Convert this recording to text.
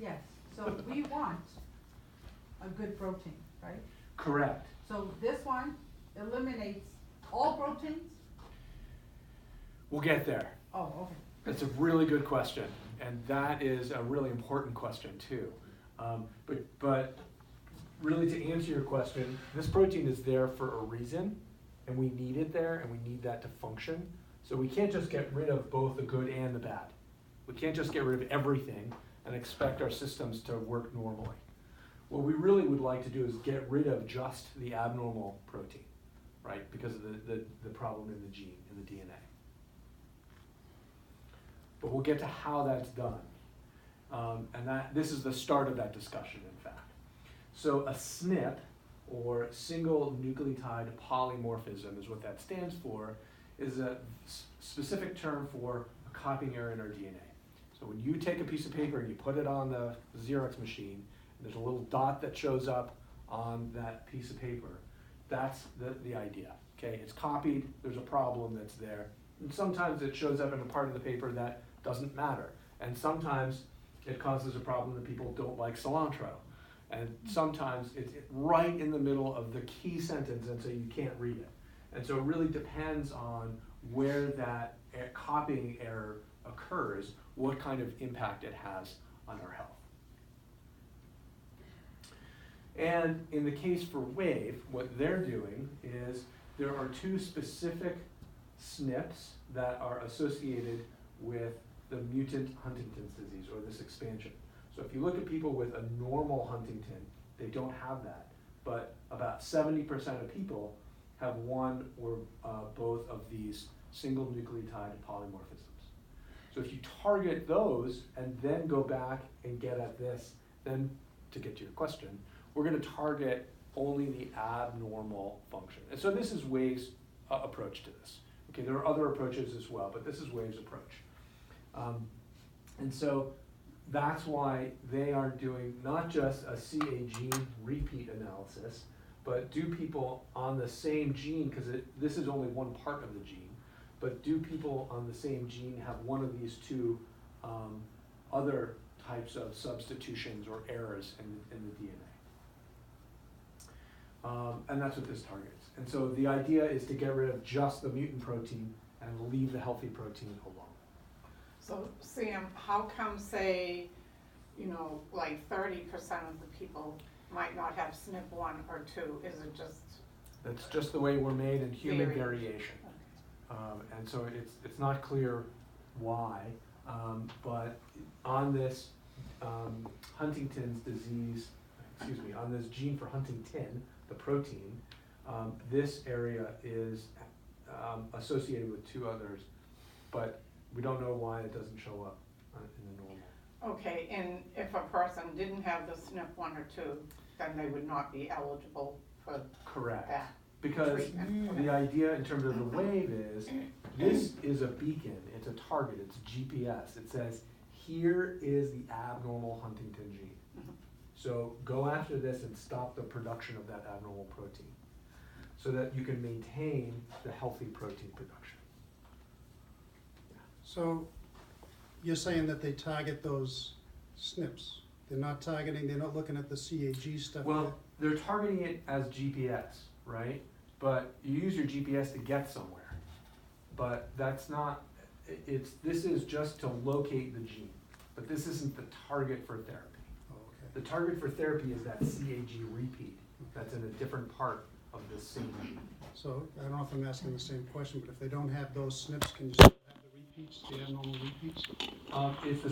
Yes, so we want a good protein, right? Correct. So this one eliminates all proteins? We'll get there. Oh, okay. That's a really good question, and that is a really important question too. But really, to answer your question, this protein is there for a reason, and we need it there, and we need that to function. So we can't just get rid of both the good and the bad. We can't just get rid of everything and expect our systems to work normally. What we really would like to do is get rid of just the abnormal protein, right? Because of the problem in the gene, in the DNA. But we'll get to how that's done. And this is the start of that discussion, in fact. So a SNP, or single nucleotide polymorphism, is what that stands for, is a specific term for a copying error in our DNA. So when you take a piece of paper and you put it on the Xerox machine, and there's a little dot that shows up on that piece of paper, that's the idea. Okay, it's copied, there's a problem that's there. And sometimes it shows up in a part of the paper that doesn't matter. And sometimes it causes a problem that people don't like cilantro. And sometimes it's right in the middle of the key sentence, and so you can't read it. And so it really depends on where that copying error occurs, what kind of impact it has on our health. And in the case for WAVE, what they're doing is there are two specific SNPs that are associated with the mutant Huntington's disease, or this expansion. So if you look at people with a normal Huntington, they don't have that. But about 70% of people have one or both of these single nucleotide polymorphisms. So if you target those and then go back and get at this, then to get to your question, we're going to target only the abnormal function. And so this is Wave's approach to this. Okay, there are other approaches as well, but this is Wave's approach. And so that's why they are doing not just a CA gene repeat analysis, but do people on the same gene, because this is only one part of the gene, but do people on the same gene have one of these two other types of substitutions or errors in the DNA? And that's what this targets. And so the idea is to get rid of just the mutant protein and leave the healthy protein alone. So Sam, how come, say, like 30% of the people might not have SNP 1 or 2? Is it just? That's just the way we're made in human Variation. variation. And so it's not clear why, but on this Huntington's disease, on this gene for Huntingtin, the protein, this area is associated with two others, but we don't know why it doesn't show up in the normal. Okay, and if a person didn't have the SNP 1 or 2, then they would not be eligible for Correct. that. Because treatment. the idea in terms of the WAVE is, this is a beacon, it's a target, it's GPS. It says, here is the abnormal Huntington gene. So go after this and stop the production of that abnormal protein so that you can maintain the healthy protein production. So you're saying that they target those SNPs? They're not looking at the CAG stuff? Well, they're targeting it as GPS, right? But you use your GPS to get somewhere. But that's not, this is just to locate the gene. But this isn't the target for therapy. Oh, okay. The target for therapy is that CAG repeat. That's in a different part of the same gene. So I don't know if I'm asking the same question, but if they don't have those SNPs, can you still have the repeats, the abnormal repeats? It's the